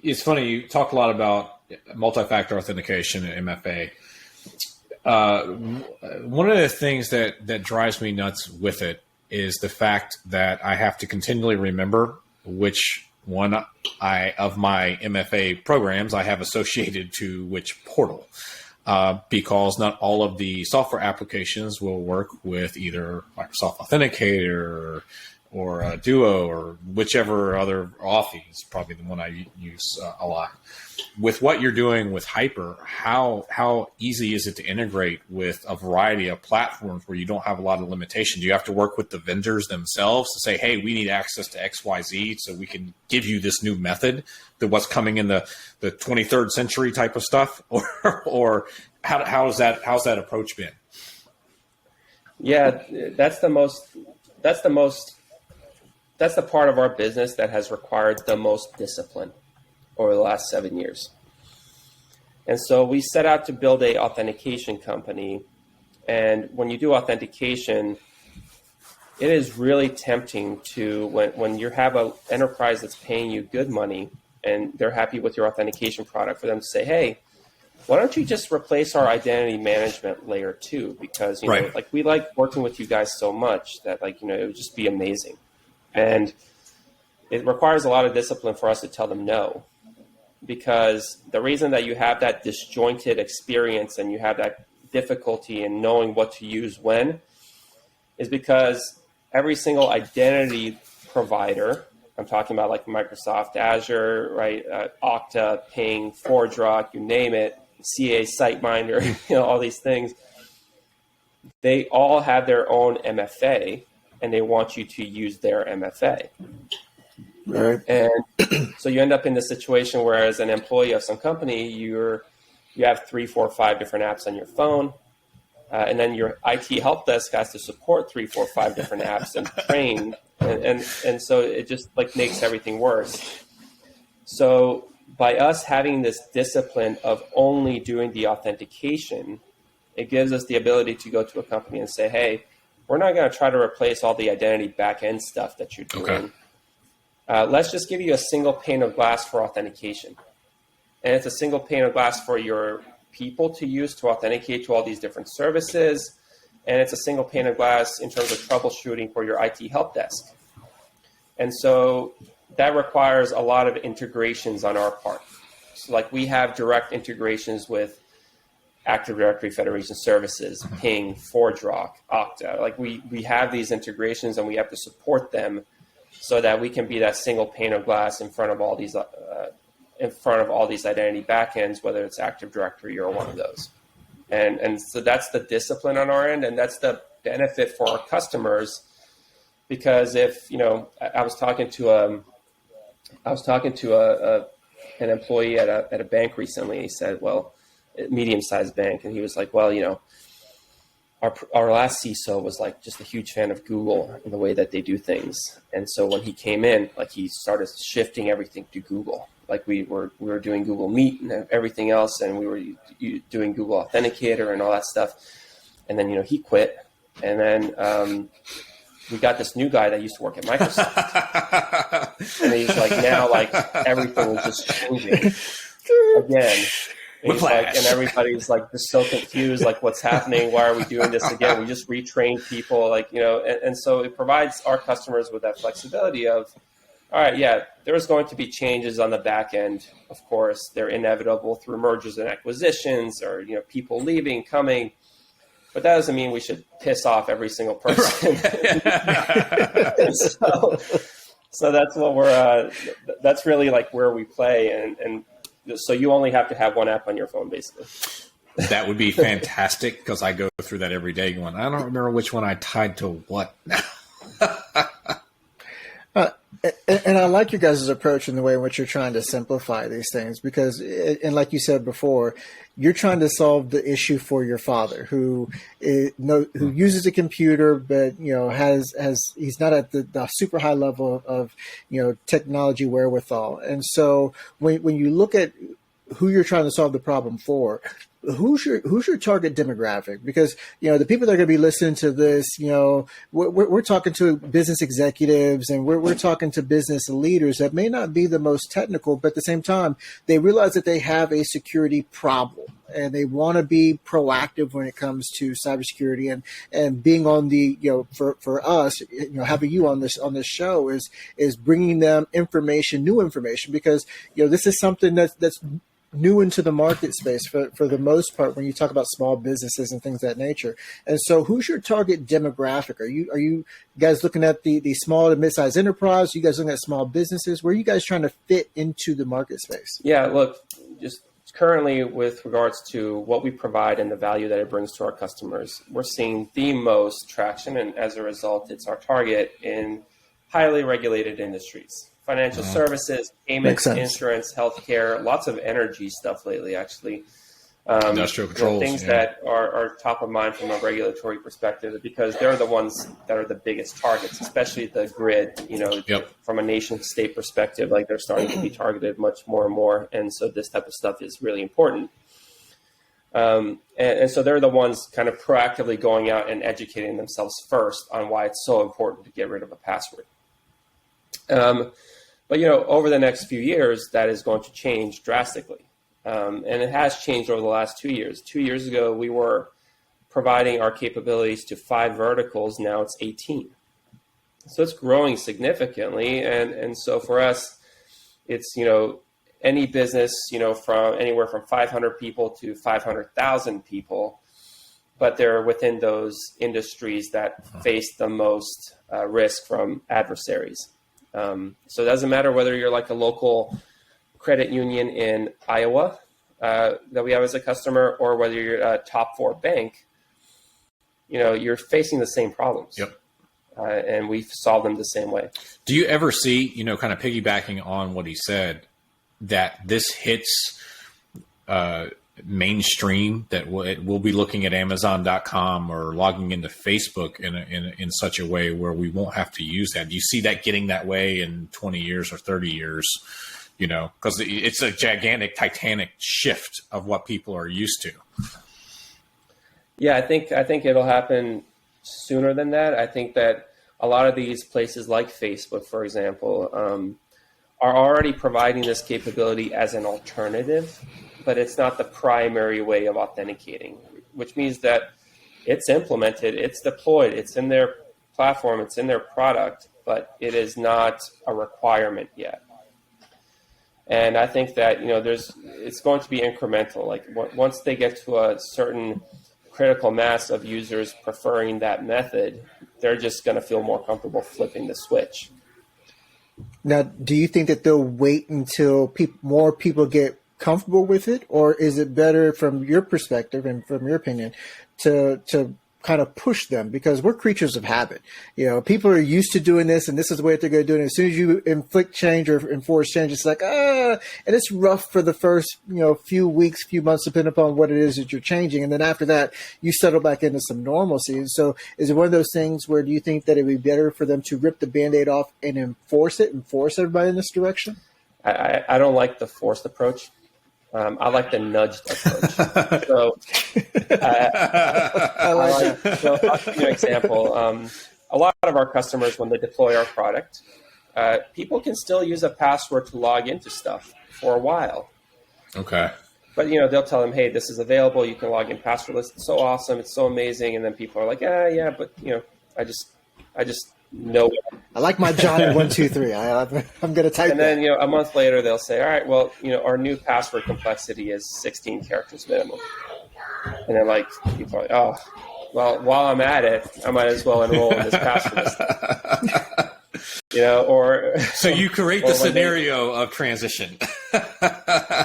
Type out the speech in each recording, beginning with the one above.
it's funny, you talk a lot about multi-factor authentication and MFA. One of the things that drives me nuts with it is the fact that I have to continually remember which one of my MFA programs I have associated to which portal. Because not all of the software applications will work with either Microsoft Authenticator or Duo or whichever other Authy is probably the one I use a lot. With what you're doing with HYPR, how easy is it to integrate with a variety of platforms where you don't have a lot of limitation? Do you have to work with the vendors themselves to say, hey, we need access to XYZ so we can give you this new method, that what's coming in the 23rd century type of stuff? Or how's that approach been? Yeah, that's the part of our business that has required the most discipline over the last 7 years. And so we set out to build a authentication company. And when you do authentication, it is really tempting to, when you have an enterprise that's paying you good money and they're happy with your authentication product, for them to say, hey, why don't you just replace our identity management layer too? Because, you know, like, we like working with you guys so much that, like, you know, it would just be amazing. And it requires a lot of discipline for us to tell them no, because the reason that you have that disjointed experience and you have that difficulty in knowing what to use when is because every single identity provider, I'm talking about like Microsoft Azure, right, Okta, Ping, ForgeRock, you name it, CA SiteMinder, you know, all these things, they all have their own MFA and they want you to use their MFA. Right. And so you end up in this situation where, as an employee of some company, you have 3, 4, 5 different apps on your phone. And then your IT help desk has to support 3, 4, 5 different apps and train. And so it just like makes everything worse. So by us having this discipline of only doing the authentication, it gives us the ability to go to a company and say, hey, we're not going to try to replace all the identity back-end stuff that you're doing. Okay. Let's just give you a single pane of glass for authentication. And it's a single pane of glass for your people to use to authenticate to all these different services. And it's a single pane of glass in terms of troubleshooting for your IT help desk. And so that requires a lot of integrations on our part. So like we have direct integrations with Active Directory Federation Services, Ping, ForgeRock, Okta. Like we have these integrations and we have to support them so that we can be that single pane of glass in front of all these identity backends, whether it's Active Directory or one of those. And so that's the discipline on our end, and that's the benefit for our customers. Because if, you know, I was talking to an employee at a bank recently. He said, well, a medium-sized bank, and he was like, well, you know, our last CISO was like just a huge fan of Google and the way that they do things. And so when he came in, like he started shifting everything to Google. Like we were doing Google Meet and everything else, and we were doing Google Authenticator and all that stuff. And then, you know, he quit. And then we got this new guy that used to work at Microsoft. And he's like, now like everything is just changing again. And, and everybody's like just so confused, like what's happening? Why are we doing this again? We just retrained people, like, you know, and so it provides our customers with that flexibility of, all right, yeah, there's going to be changes on the back end. Of course, they're inevitable through mergers and acquisitions or, you know, people leaving, coming. But that doesn't mean we should piss off every single person. So that's what that's really like where we play. And so you only have to have one app on your phone, basically. That would be fantastic because I go through that every day going, I don't remember which one I tied to what now. And I like you guys' approach in the way in which you're trying to simplify these things because, and like you said before, you're trying to solve the issue for your father who uses a computer, but, you know, he's not at the super high level of, you know, technology wherewithal. And so when you look at who you're trying to solve the problem for, who's your target demographic? Because, the people that are going to be listening to this, we're talking to business executives and we're talking to business leaders that may not be the most technical, but at the same time, they realize that they have a security problem and they want to be proactive when it comes to cybersecurity and being on the, for us, having you on this show is bringing them new information, because, this is something that's new into the market space for the most part when you talk about small businesses and things of that nature. And so who's your target demographic? Are you guys looking at the small to mid-sized enterprise? Are you guys looking at small businesses? Where are you guys trying to fit into the market space? Yeah, look, just currently with regards to what we provide and the value that it brings to our customers, we're seeing the most traction. And as a result, it's our target in highly regulated industries. Financial services, payments, insurance, healthcare, lots of energy stuff lately, actually. Industrial controls. Things that are top of mind from a regulatory perspective, because they're the ones that are the biggest targets, especially the grid, from a nation state perspective, like they're starting to be targeted much more and more. And so this type of stuff is really important. And so they're the ones kind of proactively going out and educating themselves first on why it's so important to get rid of a password. But, over the next few years, that is going to change drastically. And it has changed over the last 2 years. 2 years ago, we were providing our capabilities to 5 verticals. Now it's 18. So it's growing significantly. And so for us, it's, any business, from anywhere from 500 people to 500,000 people, but they're within those industries that face the most risk from adversaries. So it doesn't matter whether you're like a local credit union in Iowa that we have as a customer, or whether you're a top 4 bank, you're facing the same problems. Yep. And we've solved them the same way. Do you ever see, kind of piggybacking on what he said, that this hits mainstream, that we'll be looking at Amazon.com or logging into Facebook in such a way where we won't have to use that? Do you see that getting that way in 20 years or 30 years? Because it's a gigantic, titanic shift of what people are used to. Yeah, I think it'll happen sooner than that. I think that a lot of these places like Facebook, for example, are already providing this capability as an alternative, but it's not the primary way of authenticating, which means that it's implemented, it's deployed, it's in their platform, it's in their product, but it is not a requirement yet. And I think that, it's going to be incremental. Like once they get to a certain critical mass of users preferring that method, they're just going to feel more comfortable flipping the switch. Now, do you think that they'll wait until more people get comfortable with it, or is it better from your perspective and from your opinion to kind of push them? Because we're creatures of habit. People are used to doing this, and this is the way they're going to do it. As soon as you inflict change or enforce change, it's like, and it's rough for the first, few weeks, few months, depending upon what it is that you're changing. And then after that, you settle back into some normalcy. And so is it one of those things where do you think that it'd be better for them to rip the Band-Aid off and force everybody in this direction? I don't like the forced approach. I like the nudged approach. So, I'll give you an example. A lot of our customers, when they deploy our product, people can still use a password to log into stuff for a while. Okay. But, they'll tell them, hey, this is available. You can log in passwordless. It's so awesome. It's so amazing. And then people are like, yeah, but, I just know. I like my Johnny 123. I'm going to type. And then a month later they'll say, all right, well, our new password complexity is 16 characters minimum. And then people are like, oh, well, while I'm at it, I might as well enroll in this password stuff. Or so you create the scenario of transition.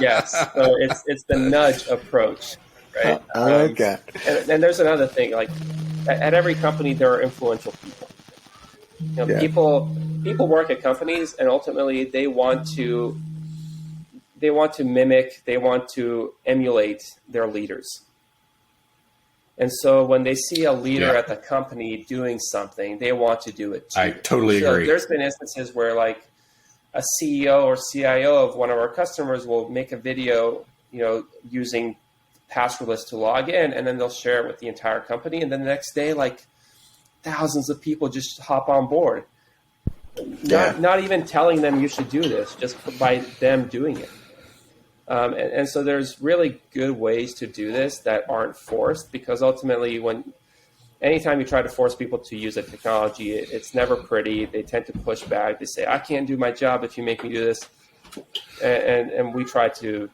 Yes, so it's the nudge approach, right? I like that. And there's another thing, like at every company there are influential people. People work at companies, and ultimately they want to mimic, they want to emulate their leaders. And so when they see a leader at the company doing something, they want to do it too. I totally agree. There's been instances where a CEO or CIO of one of our customers will make a video, using passwordless to log in, and then they'll share it with the entire company. And then the next day, like thousands of people just hop on board. Not even telling them you should do this, just by them doing it. And so there's really good ways to do this that aren't forced, because ultimately anytime you try to force people to use a technology, it's never pretty. They tend to push back. They say, I can't do my job if you make me do this. And we try to